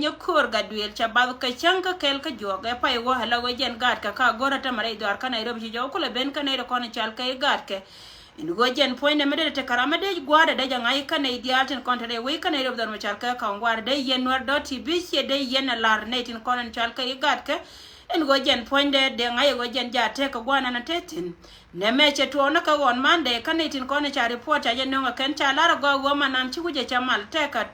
nyokur gadwel chabad ka chanka kel ka joga pa yo hala we jen gat ka gora ta mare dar ka Nairobi jo ko le ben ka ne ko ne chal ka gat ke in go jen point me de karama de gwada de jangai ka ne diaten kontre we ka Nairobi dar ma chal ka gwada de yen war dot tv che de yen lar ne tin ko ne chal ka gat ke in go jen point de ngai go jen ja te ka gwana na tetin ne meche to na ka won mande ka ne tin ko ne cha report ya no ka ken cha lar go go manan chi kuje cha mal te ka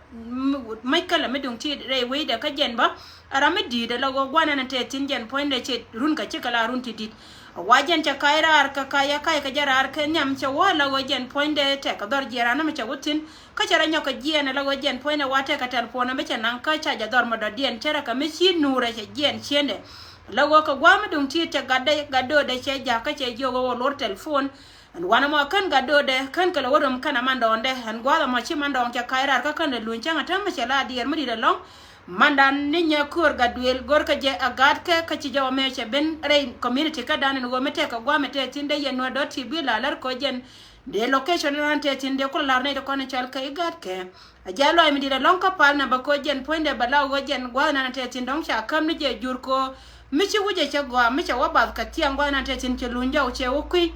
mai kala me dung ti re we de ka jen ba ara me di de logo gwana na tetin jen point de che run ka chi kala run ti dit wajen cha kaira ka kaya kai ka jarar ka nyam cha wala go jen point de te ka dor jera na me cha wutin ka chara nyoka jen la go jen point na wate ka telefona me cha nan ka cha ja dor ma do dien chera ka me chi nure cha jen chende lago ka gwama dung ti te gado de che ja ka che jogo wo lor telephone an wana mo kan gado de kan kala wodum kana mando onde an gwala mo chi mando on cha kaira ka kan lu changa tama che la dier mudi de long mandan ni nya kur gadwel gor ka je agad ka chi jaw me che ben re community ka dan ngo mete ka gwama te tinde yenwa dot tv la lar ko jen de location ran te tinde ko lar ne de ko ne chal ka igad ke ajalo ay midi de long ka pal na ba ko jen poinde bala go jen gwana na te tindong cha kam ni je jur ko michi wuje che go michi wabad ka tiangwa na tetin che lunja uche ukui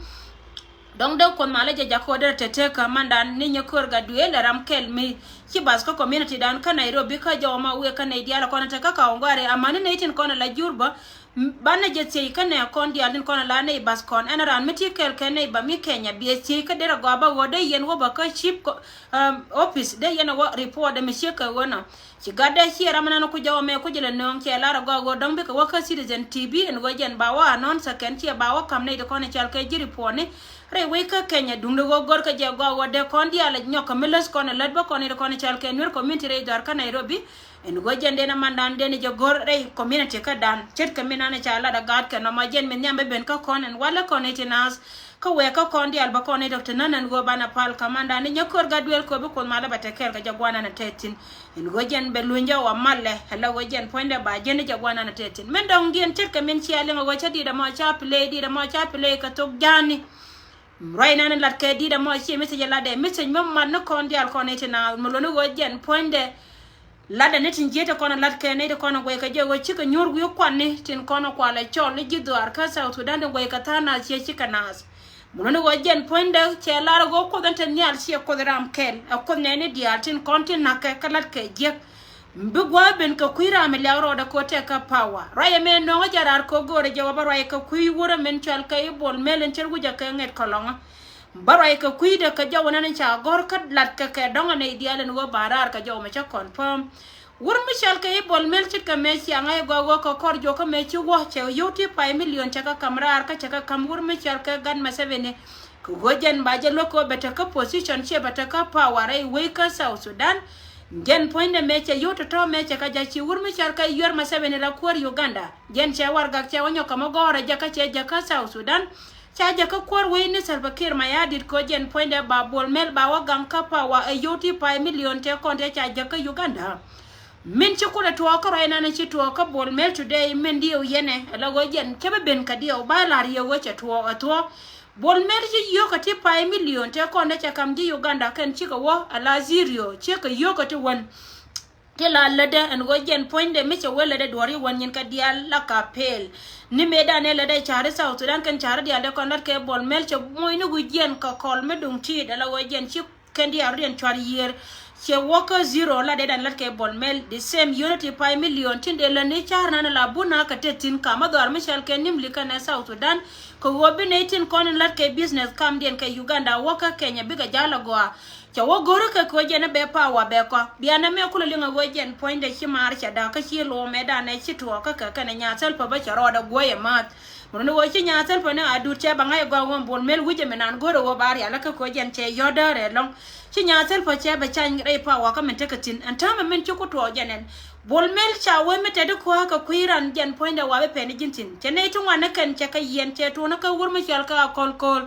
dong do kon mala je jako der tete ka mandan ni nyokur ga duele ramkel mi ki bas ko community dan ka Nairobi ka joma we ka Nigeria ko na te ka ka ngare amani ne tin ko na la jurba bana je tse ka ne kon dia din ko na la ne bas kon anaran miti kel ke ne ba mi Kenya bi tse ka der go ba wo de yen wo ba ka ship office de yen wo report de mi sheka wona ci gadda ci ramana no ko jaw me ko jele non ci lara go dong be ko waka citizen tv en wajen bawa non sa ken ci bawa kam ne de ko ne chal ke jiri poni re we ka Kenya dundu go gor ka je go de kon dia la nyoka meles ko ne ladba ko ne de ko ne chal ke nur community re dar ka Nairobi en go jende na mandan de ne je gor re community ka dan chet ka minana chala da gad ka no ma jen men nyambe ben ka kon en wala ko ne tinas ko we ka kon dia ba ko ne doctor nanan go bana pal kamanda ne nyokor gadwel ko be ko mala batekel ka jagwana na tetin en go jen be lunja wa malle hala go jen poinde ba jen jagwana na tetin men dong dien chet ka men chiale go chadi da ma cha play ka tok jani right nan lat ke di da ma chi message la de message mom man no kon dia ko ne tina mo lo no go jen poinde lada ne tin jeta kono lat ke ne de kono go ka je go chika nyorgu yo kwanne tin kono kwala chol ni jido ar ka sa to dan go ka tana che chika nas muno go jen poinde che la go ko dan tan nyal che ko ram kel ko ne ne dia tin kontin na ka lat ke je mbi gwa ben ka kuira me la ro da ko te ka power raya me no jarar ko gore je wa raya ka kuy wura men chal ka ibol melen cher guja ka nget kolonga baray ka kuida ka jaw nan cha gor ka lat ka ka donga ne dialen go barar ka jaw me cha confirm wur michel ka ibol mel chit ka me chi anga go ko kor jo ka me chi wo che yuti pa million cha ka kamrar ka cha ka kam wur michel ka gan ma sevene ko gojen ba je loko beta ka position che beta ka power ai we ka South Sudan gen point de meche yoto to meche ka ja chi wur michel ka yor ma sevene la kor Uganda gen che war ga che wonyo ka mo gore ja ka che ja ka South Sudan chaja ka kwar we ni Salva Kiir mayadit ko jen point de ba bol mel ba wa gam ka pa wa yoti pa million te konte chaja ka Uganda min ci kula to ko rayna na ci to ka bol mel today men dio yene la go jen kebe ben ka dio ba la riyo wacha to bol mel ji yo ka ti pa million te konte cha kam di Uganda kan ci ka wo ala zirio ci ka yo ka ti won tela lede en go jen point de meche wele de dori won yin ka dia la ka pel ni meda ne lede chare South Sudan kan chare dia de konat ke bol mel che moy no gu jen ka kol me dung ti de la go jen ci kan dia rien char yer che woka zero la de dan lat ke bol mel the same unity pi million tin de la ni char na la buna ka tetin ka ma dor michel ke nim li kan South Sudan ko wobi ne tin kon lat ke business kam den ke Uganda woka Kenya biga jala go cha wo goro ka ko jena be pa wa be ko biana me ko linga go jen point de chimar cha da ka chi lo me da ne chi to ka ne nya sel pa ba cha ro da goye mat mun no chi nya sel pa ne adu che ba ngai go won bol mel wuje me nan goro wo bari ala ka ko jen che yoda re long chi nya sel pa che ba cha ngai pa wa ka men te ka tin an ta men chi ko to jenen bol mel cha we me te de ko ka kuiran jen point de wa be pe ni jintin che ne tu wa na kan che ka yen che to na ka wur me chal ka kol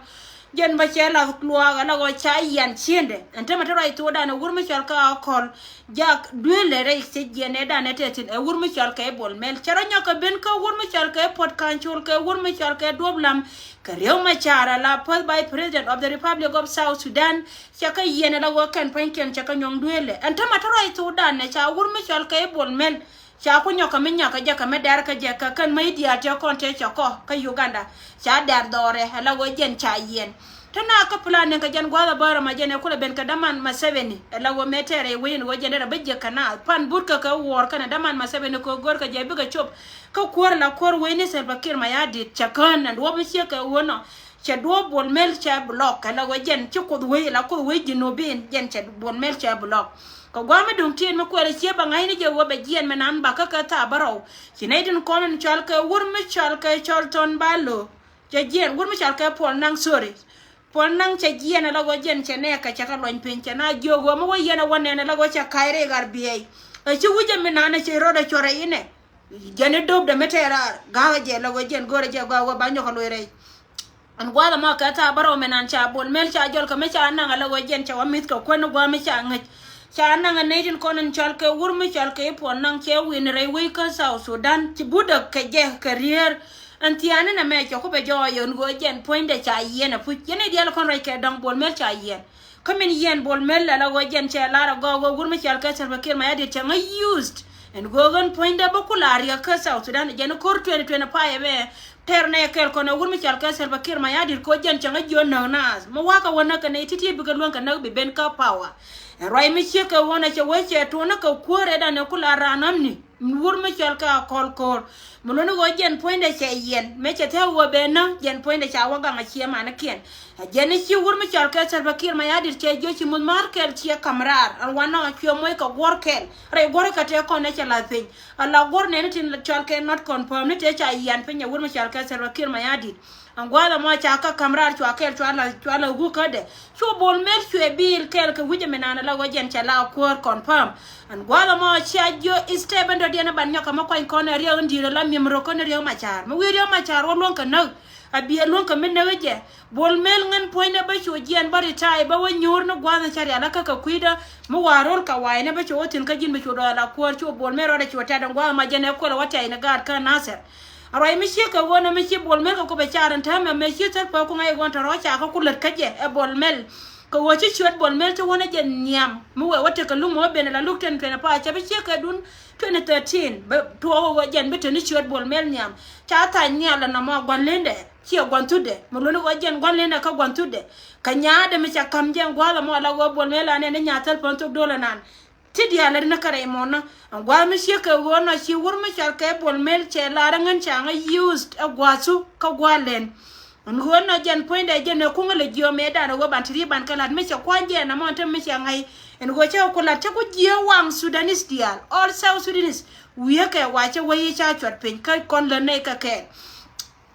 jen ba chela luaga la go cha yan chiende ante matara ito da na wurmi chal ka kol jak duele re se jene da na tetin e wurmi chal ka bol mel charanya ka ben ka wurmi chal ka pot kanchul ka wurmi chal ka doblam ka rew ma chara la pol by president of the Republic of South Sudan chaka yene la go kan panken chaka nyong duele ante matara ito da na cha wurmi chal ka bol mel cha ku nyoka minya ka jaka medar ka jaka kan mai dia ta konte chako ka Uganda cha dar dore hala go jen cha yen tana ka plan ka jan gwala bara ma jene kula ben ka daman ma 7 hala go metere win go jene da bajje kana pan burka ka wor kana daman ma 7 ko gor ka jebi ka chop ka kor la kor wini Salva Kiir ma yadi chakan and wo mi ka wono cha do bol mel cha block hala go jen ci ko we la ko we jinobin jen cha bol mel cha block ko gwama dum tien ma kwere che ba ngai ni je wo be jien menan ba ka ta baro chinedin konon chal ka wur mi chal ka cholton balo je jien wur mi chal ka pol nang sori pol nang che jien la go jien che ne ka cha ka lon pin che na jogo mo wo yena wonne la go cha kaire gar biei e chi wuje menan che roda chore ine jene dob de metera ga je la go jien gore je go ba nyoko loire an gwala ma ka ta baro menan cha bol mel cha jol ka me cha nang la go jien cha wa mit ko no gwa me cha ngai cha nanga nejin konon chalke wurmi chalke pon nang che win re we ka South Sudan ti buda ka je career antiana na me ko be jo yon go jen point de cha yena pu yene dial kon re ke dang bol mel cha yen kamen yen bol mel la go jen che la go wurmi chalke Salva Kiir ma yadi cha used and go gon point de bakulari ka South Sudan jen kor 2020 pa ebe terne kel kono wurmi chalke Salva Kiir ma yadi ko jen cha jo na nas mo waka wona ka ne titi bi ga lon ka na be ben ka power roi mi cheka wona che weche to na ka kore da ne kula ranamni wur mi chalka kol mulo no go jen poinde che yen me che te wo be na jen poinde cha wa ga ma che ma na ken jen chi wur mi chalka Salva Kiir ma yadir che jo chi mun markel che kamrar al wana che moy ka gorkel re gor ka te ko ne che la pin ala gor ne tin chalka not confirm ne te cha yen pin wur mi chalka Salva Kiir ma yadir angwala mo cha ka kamrar chwa kel chwa la gu kade chu bol mel chwe bil kel ka wije menana la go jen cha la kor confirm angwala mo cha jo isteben do diana ban nyoka mo ko kon riyo ndiro la mimro kon riyo machar mo riyo machar wo lon ka na abi lon ka men weje bol mel ngan poine ba chu jen bari tai ba wo nyor no gwana chari ala ka kuida mo warol ka waine ba chu otin ka jin ba chu do la kor chu bol mel ro da chu ta dan gwa ma jene ko la wata ina gar ka nasir arai mi sheka wona mi shi bol mel ko be charan ta me shi tar pa ko ngai gon ta ro cha ka kulat ka je e bol mel ko wochi chwet bol mel to wona jen nyam mu we wata ka lumo be la lukten pe na pa cha be sheka dun 2013 be to wo jen be to ni chwet bol mel nyam cha ta nyala na mo gon lende chi gon tude mo lo go jen gon lende ka gon tude ka nyaade mi cha kam jen gwala mo la go bol mel ane ne nyatal pon to dola nan tidi ala na kare mona gwa mi sheka wona shi wurmi sharka bol mel che la rangan changa used a gwasu ka gwalen ngona jen point de jen ko ngale jio me da go bantri ban kala mi che kwanje na monta mi che ngai en go che ko la ta ko jio wang Sudanese dial all South Sudanese wiye ke wache wayi cha chot pin ka kon le ne ka ke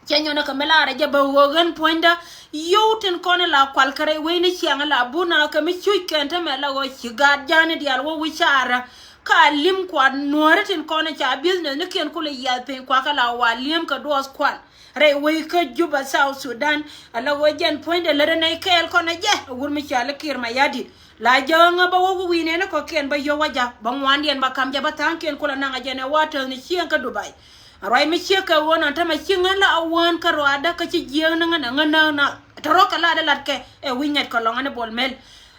chenyo na kamela ra jaba wogan poinda youten kone la kwal kare wayne chianga la buna ka mi chuy kenta me la go chiga jane dial wo wichara ka lim kwa noretin kone cha business ne ken kule ya pe kwa kala wa lim ka dos kwan re way ka Juba South Sudan ala go jen poinda le ne kel kone je wur mi chala Kiir ma yadi la janga ba wo wine ne ko ken ba yo waja ba ngwandien ba kam jaba tan ken kula nanga jene water ni chianga Dubai arai mi cheka wona ta ma chinga la awan ka roada ka ci jeng nga na taroka la de latke e winyat ko longa ne bol mel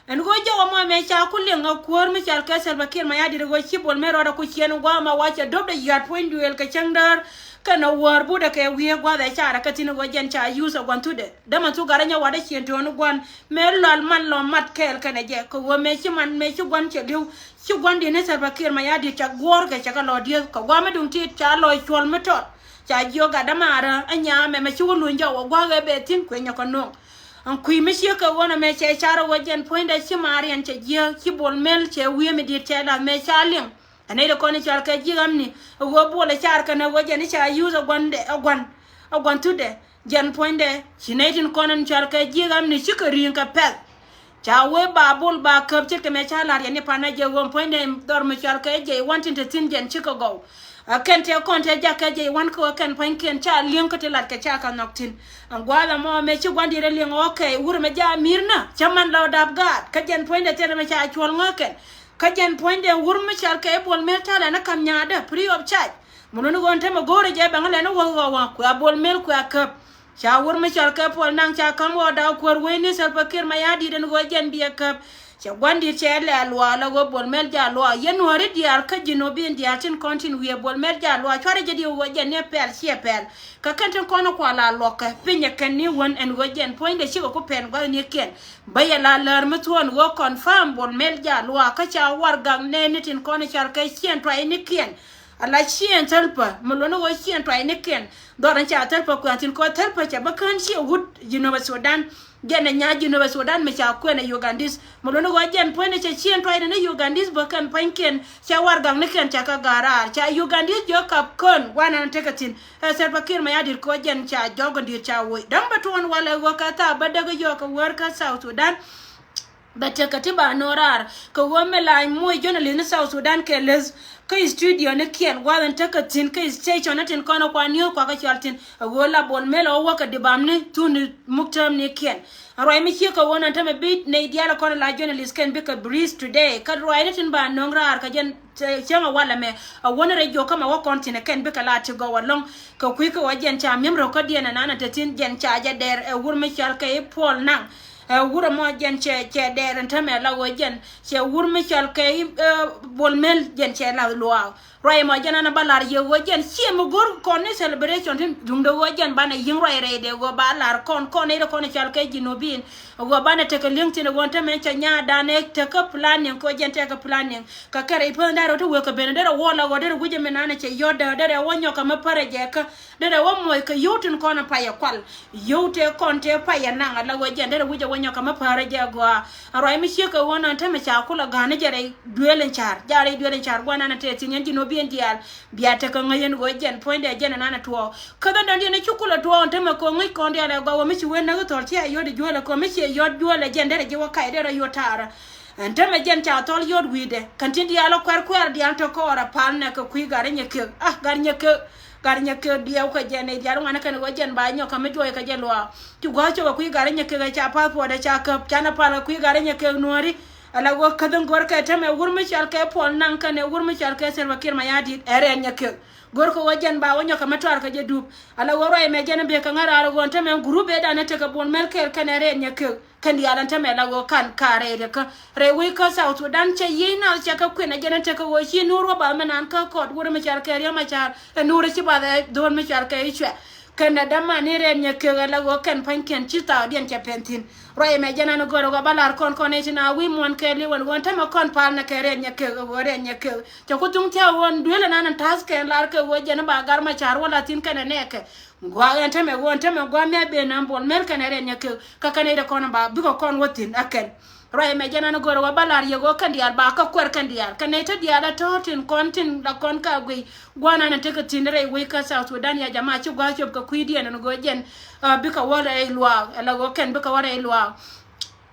en go jawa ma me cha kulle nga kor mi chal ka Salva Kiir ma yadi go ci bol mel roda ko chien go ma wacha dobde yat point duel ka changdar kana war buda ke wiye gwa da chara ka tin go jen cha yusa gwantude dama tu garanya wada chien to no gwan mel lal man lo mat kel kana je ko wo me ci man me ci gwan che liu ci gwan de ne Salva Kiir ma yadi cha gor ka cha ka lo die ko gwa me dum ti cha lo chol metot cha joga damara anya me ci wulu njawo gwa ga be tin ko nyako no an kui mi ka wona me che chara wajen poinda ci marian che je ci bol mel che wiye me di che la me cha ling ane de koni char ka jigamni go bola char ka na wajen cha yuza gwande agwan tude jan poinde chinetin konan char ka jigamni chikarin ka pel chawe babul ba kap chit ke me chala ya ni pana je won point dem dor me chal ke je wanting to tin gen Chicago akan te kon te jaka je wan ko kan panken cha lien ko te lat ke cha kan noktin angwala mo me chi gwandi re lien okay wur me ja mirna chaman law dab gat ka jen point te me cha chwal ngoken ka jen point de wur me chal ke bol mer tala na kam nyaada free of charge muno no gon te mo gore je bangale no wo ku bol mer ku akap cha wur me chal ke pol nang cha kan wo da ko we ni sel pakir ma yadi den go jen bi akap cha gwandi che le alwa la go bol mer ja lo yen wori diar ka jino bi diar tin kontin wi bol mer ja lo chore je di wo je ne pel sie pel ka kan tin kono kwa la lo ka pinya kan ni won en go jen point de chi ko pen go ni ken baya la lar mutwon go confirm bol mer ja lo ka cha war gang ne ni tin kono char ka sien to ni ken ala chien talpa molono wo chien to ni ken doran cha talpa ko tin ko talpa cha ba kan chi wud jino ba Sudan gene nyaji no Sudan me cha ko na Ugandis molono go jen point cha chien to na Ugandis ba kan panken cha war gang ne ken cha ka gara cha Ugandis jo kap kon wana tekatin ser pakir ma yadir ko jen cha jogo dir cha wo dan baton wala go kata badaga jo ka war ka South Sudan bete katiba norar ko wome la moy journalist ni South Sudan ke les ko studio ne kien wadan takatin ko station natin kono kwa new kwa ka chaltin wola bol melo waka de bamne tun muktam ne kien aroi mi ko wona tame bit ne diala kono la journalist ken be ka breeze today ka roi natin ba nongrar ka jen chenga wala me wona rejo kama wa continent ken be ka lati go walong ko ku ko wajen cha memro ko diena nana tatin jen cha ja der wur mi chal ka e pol nang wura mo jen che deren tame la wo jen che wur mi chal ke bol mel jen che la lo roi mo jen na balar ye wo jen che mo gor kon celebration tin dum do wo jen bana yin roi re de go balar kon e kon chal ke jinobin go bana te ke link tin go tame che nya dane te ka planning ko jen te ka planning ka kare ipo ndaro to wo ka ben dero wo la go dero guje menana che yoda dero wo nyoka ma pare je ka dero wo mo ka yotin kon pa ya kwal yote kon te pa ya nanga la go jen dero guje nyo kama pare jagwa aroi mi shika wona tame cha kula gane jare duelen char gwana na te tin yanji no bien dial biata ka ngayen go jen point de jen na to kada ndandi na chukula to on tame ko ngi ko ndiale go mi chi wenna go torti ayo de jole ko mi chi yod jole jen de jiwa kai de yotara ntame jen cha tol yod wide kantindi alo kwar di anto ko ora palne ko kui gare nyeke garnya ke dia ko jene jaru ngana kan wajen ba nyoka me joy ka jelwa tu go cho ku garnya ke ga cha pa po da cha ka chana pa ku garnya ke nuari ala go kadan gor ka tame wurmi chal ke pol nan kan wurmi chal ke serva kir ma yadi ere nyake gor ko wajen ba wonyo ka matwar ka je dub ala go roy me jene be ka ngara ala go tame groupe da na te ka bon mel ke kan ere nyake kan ya lan tame la go kan kare de ka re wi ka South Sudan che yina cha ka ku na jene te ka wo shi nuro ba manan ka ko wurmi chal ke ya ma cha nuro chi ba da don mi chal ke ichwe Canada manire nyake la go kan panken chita dien cha pentin roy me jana no goro go balar kon tina wi mon ke li won tama kon pal na kere nyake go re nyake to ko tung ta won duela nan tas ke lar ke wo jana ba gar ma char wala tin kana neke gwa tame gwa me be nan bol mel kana re nyake ka kana de kon ba bi ko kon wotin akel roy me jana no goro go balar ye go kan dial ba ka kwer kan dial kana ta dial to tin kontin da kon ka gwi gwana na te ka tinre wi ka South Sudan ya jama chu gwa chob ka kwidi na go jen bika wala e lwa ala go ken bika wala e lwa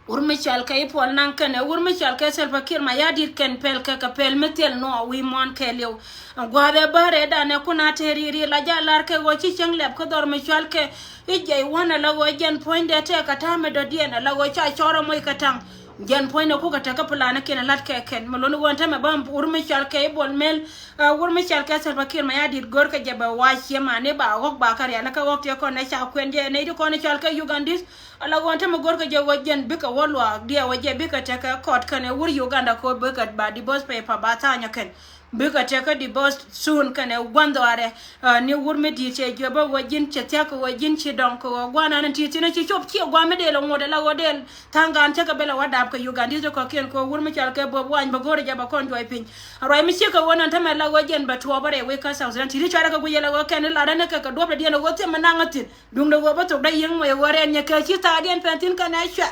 urmi chal kay pol nan ken urmi chal kay sel fakir ma yadir ken pel ka pel metel no wi mon ke lew gwade bare da ne kuna teriri la jalar ke go chi cheng leb ko dor mi chal ke ije wana la go jen point de te ka ta me do dien la go cha choro moy katang jen point ko ka ta ka plana ken lat ke ken mo lo wonta me bam urmi chal kay bol mel urmi chal kay sel fakir ma yadir gor ka jeba wa chema ne ba go ba kar ya la ka go te ko ne cha kwen je ne ko ne chal kay Ugandis ala wonta me gor ka je wajen bika wolwa dia waje bika ta ka court kan wur Uganda ko bika ba di boss paper ba ta nya ken bika ta ka di boss soon kan gwando are ni wur me di che je ba wajin che ta ko wajin che don ko gwana nan ti na chi chop chi gwa me de lo ngode la wodel tangan ta ka bela wadab ka Ugandis ko ken ko wur me chal ka bo wan ba gor ja ba kon joy pin aro mi chi ka wonan ta me la wajen ba to bare we ka South Sudan ti ri chara ka gwe la ken la ran ka ka do ba di no go te manangatin dum do go ba to da yin mo e wore nya ka chi ta dien pentin kana sha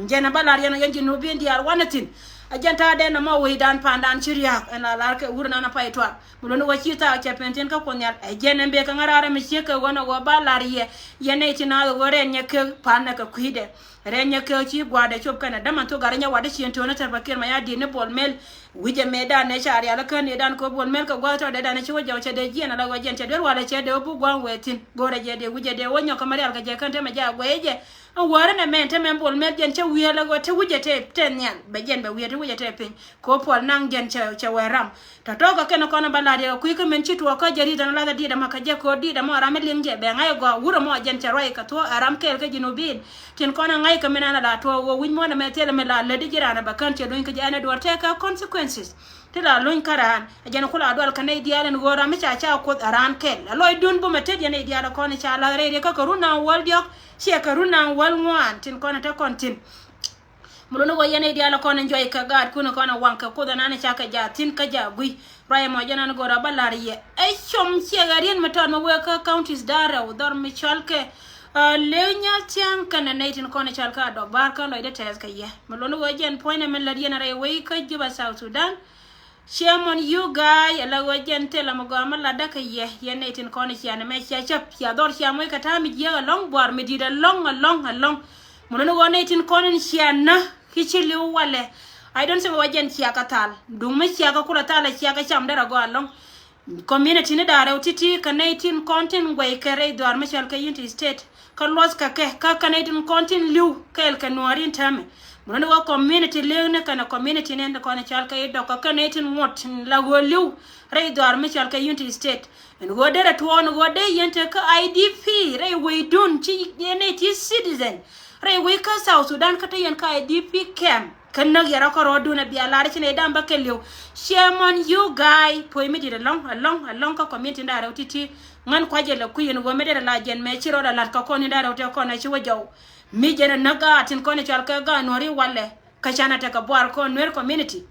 jena balar yana yanji no bien diar wanatin ajanta de na mo we dan pandan chiria na lar ke urna na pai twa mulon wo chita che penten ka konya ajene be ka ngarara mi cheke wona go balarie yene tina go re nyeke panna ka kuide renya ke chi gwade chop kana dama to garanya wade chiento na tarba kirma ya di ne bol mel wije meda ne shari ala kan ne dan ko bol mel ka gwato de dan chi wajo che de jina la wajen che de wala che de bu gwan wetin gore je de wije de wonyo kamari alga je kan te ma ja gweje an wara na men te men bol mel jen che wiye la go te wije te tenyan be jen be wiye te wije te pin ko pol nang jen che weram ta to ka ken ko na balade ko ka men chi to ka jari dan la di da maka je ko di da mo ram linge be ngai go wuro mo jen che roi ka to aram kel ka jinubin tin ko na ngai ka menana la to wo win mo na metele me la le di jirana ba kan che don ka jana do te ka consequences tila loin karan ajana kula adwal kanai dialen gora mi cha ko aran kel loy dun bu mete jene diala ko ni cha la re ka karuna wal diok che karuna wal ngwan tin ko na ta kontin mulono go yene diala ko ni joy ka gad kuno ko na wanka ko da nana cha ka ja tin ka ja gui raya mo jana gora balariye ay chom che garien meton mo ka counties dara udor mi chalke lenya tiang kana naitin kona chalka do barka loy de tes ka ye mulono go jen point men la diena re we ka juba South Sudan Shamon you guy ala wajen tela mo gama la daka ye naitin kona chiana me cha chap ya dor shamoy ka tami je long bor me dida long mulono go naitin kona chiana kichili wale I don't say wajen chiaka tal dung me chiaka kula tala chiaka cham dara go along community ne dara utiti kanaitin content way kare dor me chalka unity state Carlos kake ka kanaitin content liu kel kanwarin tame muno wa community liu ne kana community ne ko na chalka ido ka kanaitin mot la go liu rei dor me chalka unity state en go dere to on go de yente ka IDP rei we dun chi ne ti citizen rei we ka South Sudan ka tayen ka IDP camp kan nag yara ko rodu na biya lari chine dam bakeliu shemon you guy poi mi dire long ka community ndara utiti ngan kwaje la kuyen go medere la jen me chiro da lat ka ko ni ndara uti ko na chiwo jaw mi jere naga tin ko ne chal ka ga nori walle ka chana ta ka boar ko nwer community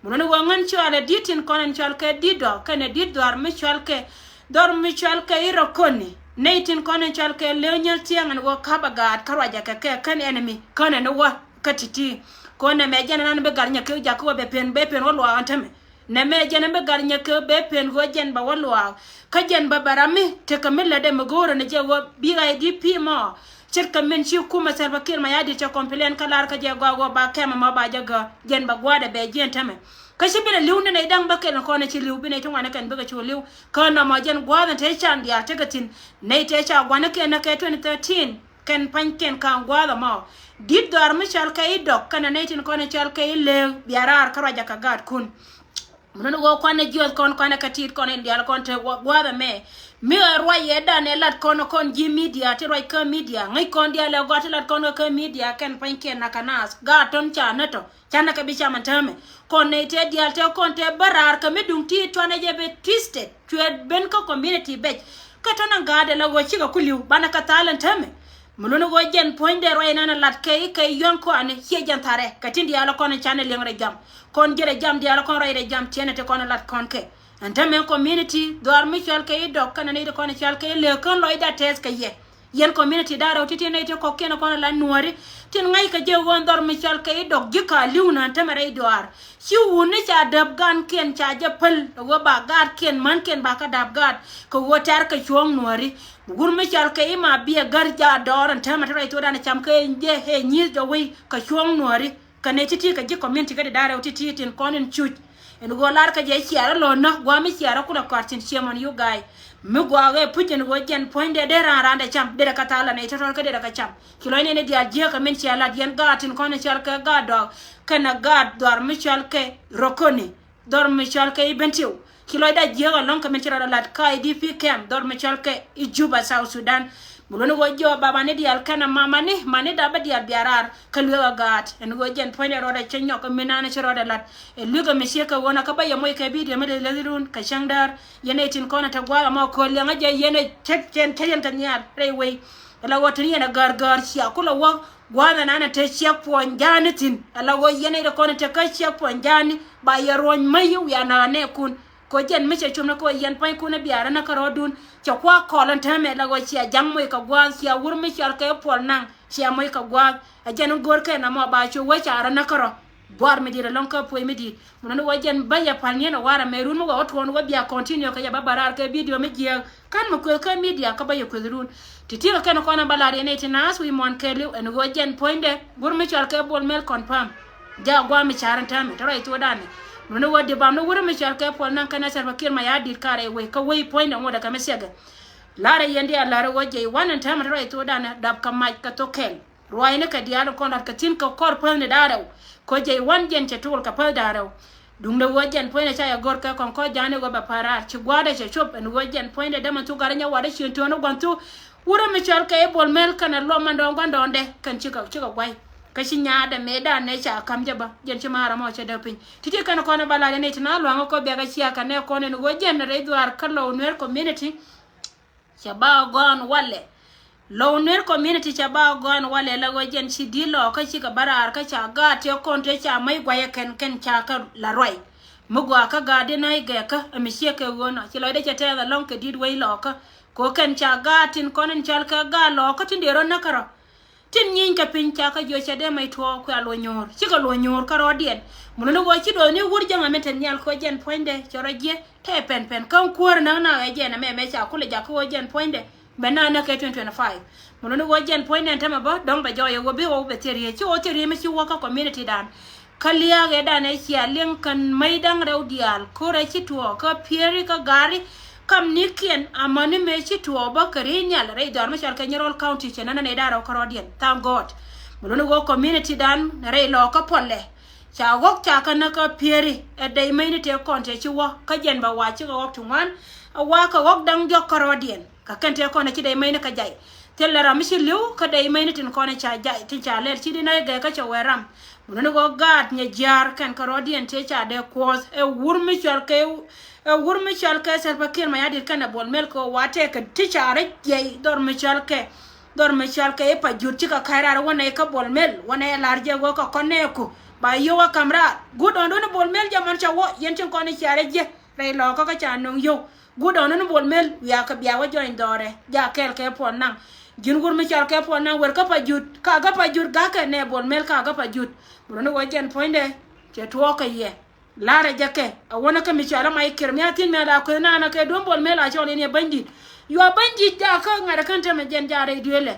muno go ngan chwale ditin ko ne chal ka dido kane dido ar mi chal ke dor mi chal ka iro koni neitin ko ne chal ka lenyal tiangan go kabaga karwaja ka kan enemy kone no wa katiti kone me jana nan be garnya ke jakko be pen walwa antame ne me jana be garnya ke be pen go jen ba walwa ka jen ba barami te kamilla de magoro ne je go biga IDP mo cerka men ci kuma salba kir ma yadi te complain kalar ka je go ba kema ma ba jaga jen ba gwada be jen tame kashi bina liu ne idan ba ken ko ne ci liu bina tun wana kan buga ci liu kana ma jen gwada te chan dia te gatin ne te cha gwana ke na ke 2013 ken panken kan gwada ma did dar mi chal kay dok kana netin ko ne chal kay le biarar karaja ka gad kun muno go ko ne jot kon ko ne katit kon indial kon te gwada me mi roi yeda ne lat kon ji media te roi ka media ngai kon dia le got lat kon ka media ken panken na kanas ga ton cha nato chana ka bi chama tame kon ne te dia te kon te barar ka medung ti to ne je be twisted tued ben ko community be ka to na gade la go chiga kuliu bana ka talent tame muno go jen poinde roi nana lat kay yonko ane che jantare katindi ala kon channel ngre jam kon jere jam di ala kon roi jam tiene te kon lat kon ke antame community dor mi chal kay dok kana ne kon chal kay le kon loy da tes kay yen community da raw titi ne te ko ken kon la nuori tin ngai ka je won dor mi chal kay dok jika liuna tamare doar si woni cha dab gan ken cha je pel go ba gad ken man ken ba ka dab gad ko wotar ka chong nuori gurmi chal kay ma biya garja doran tamare to dana cham kay je he nyi do wi ka chong nuori kane titi ka je community ka da raw titi tin konen chuch en go lar ka je chiara lo na gwa mi chiara kula kwartin shemon you guy mi gwa ge pujen go jen point de randa cham de ka tala ne to ka de ka cham kilo ne dia je ka men chiala yen gatin konen chal ka ga do kana gad dor mi chal ke rokoni dor mi chal ke bentiu kilo da je ga lon ka men chiara lat ka IDP camp dor mi chal ke Juba South Sudan mulono go jo baba ne dial kana mama ne mane da ba dial biarar kalwa gat en go jen point roda chenyo ko menana roda lat e luga me sheka wona ka ba yamoy ka bi de me lazirun ka shangdar yene tin kona ta gwa ma ko le ngaje yene chen tan yar rewe la wotani yana gargar sia kula wa gwana nana te sia ponjanitin ala go yene de kona te ka sia ponjani ba yaron mayu ya na ne kun ko jen me chumna ko yen pai kuna biara na karodun cha kwa kolon tame la go sia jammo ka gwa sia wurmi char ka pol nan sia moy ka gwa a jen gor ka na ma ba chu wa chara na karo bor mi dire lon ka poy mi di mun no wajen baya palnie no wara merun mo wat won wabia continue ka ya babarar ka video mi je kan mo ko ka media ka baya ko run titira kan ko na balare ne tinas wi mon kelu en wajen poinde gur mi chal ka bol mel confirm ja gwa mi charanta mi tara ito dane mun no wadi bam no gur mi chal ka pol nan kana sar bakir ma ya dir kare we ka we poinde mo da ka mesega lara yende lara waje wannan ta mata ito dane dab ka mai ka to kel ruwai ne ka dialo kon ka tin ka kor pol ne daro ko je wan jen che tul ka pal daro dum no wajen poinde cha ya gor ka kon ko jane go ba parar ci gwada che chop en wajen poinde da man tu garanya wada shi to no gwantu wura mi chal ka e bol mel kana lo man do gondonde kan ci ka gwai kashi nyaada me da ne cha kam jaba jen ci mara mo che da pin titi kan ko na balale ne tina lo ko be ga ci aka ne ko ne go jen re duar kallo ner community cha ba gon wale lo ner community cha ba gon wale la go jen ci dilo ka ci ka barar ka cha ga te kon te cha mai gwaye ken cha ka la roi mugo ka ga de nai ga ka mi she ke gona ci lo de cha te da long ke did wai lo ka ko ken cha ga tin konen chal ka ga lo ka tin de ron na kara tin nyin ka pin cha ka jo cha de mai to ko alo nyor ci ka lo nyor ka ro dien mun no go ci do ni wur jama meten nyal ko jen poinde choro je te pen kan kuor na na je na me cha ko le ja ko jen poinde banana ka 2025 mun no go jen poinde ta ma ba dong ba jo yo go bi o be terie ci o terie me ci wo ka community dan kaliya ga da ne ci alen kan mai dang rew dial ko re ci to ka pieri ka gari kam nikien amani me ci to ba kare nyal re dar ma chal ka nyerol county che nana ne daro karodien thank god mun go community dan re lo ka polle cha gok cha ka na ka pieri e dai mai ne te konte ci wo ka jen ba wa ci gok tuwan wa ka gok dang jo karodien ka kan te ko na ci dai mai ne ka jai tellara mi ci liu ka dai mai ne tin ko na cha jai tin cha ler ci dina ga ka cha weram mun go gat nya jar kan karodien te cha de ko e wurmi chal ke wur mi chal ke ser pakir ma yadir kana bol mel ko wate ka tichare ye dor mi chal ke pa jurti ka khairar wona ka bol mel wona larje go ka konne ko ba yo wa kamra gudon don bol mel jaman cha wo yentin ko ni chare je re lo ka cha nong yo gudon don bol mel ya ka biya wa join dore ja kel ke pon nan jin gur mi chal ke pon nan wer ka pa jut ga ka ne bol mel ka ga pa jut no wo jen poinde che to ka ye lara jake a wona ka mi chara mai kirmiatin me da ko na ke don bol mela chole ne bandit yo bandit da ka ngara kan ta me jen jare duele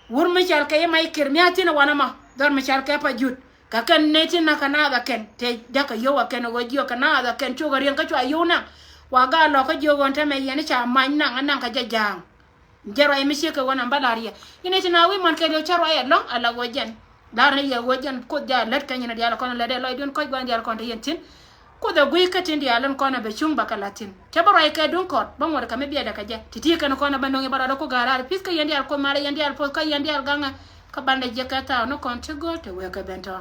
wur mi char ka mai kirmiatin wana ma dar mi char ka pa jut ka kan ne tin na kana da ken te jaka yo wa ken go jio kana da ken to gari ka chwa yo na wa ga lo ka jio gon ta me yene cha man na anan ka jajang jero ai mi she ka wana balaria ine tina wi man ke do charo ay long ala go jen dar ne ya go jen ko ja let kan ne dia ko le de lo don ko gwan dia ko te yentin ko da gui katin di alan kona be chung bakalatin tabara ka dun ko ban wada kame biya da kaje titi kan kona bandon bara da ko gara piska yandi al ko mare yandi al po ka yandi al ganga ka bande je kata no kon to go to we ka bento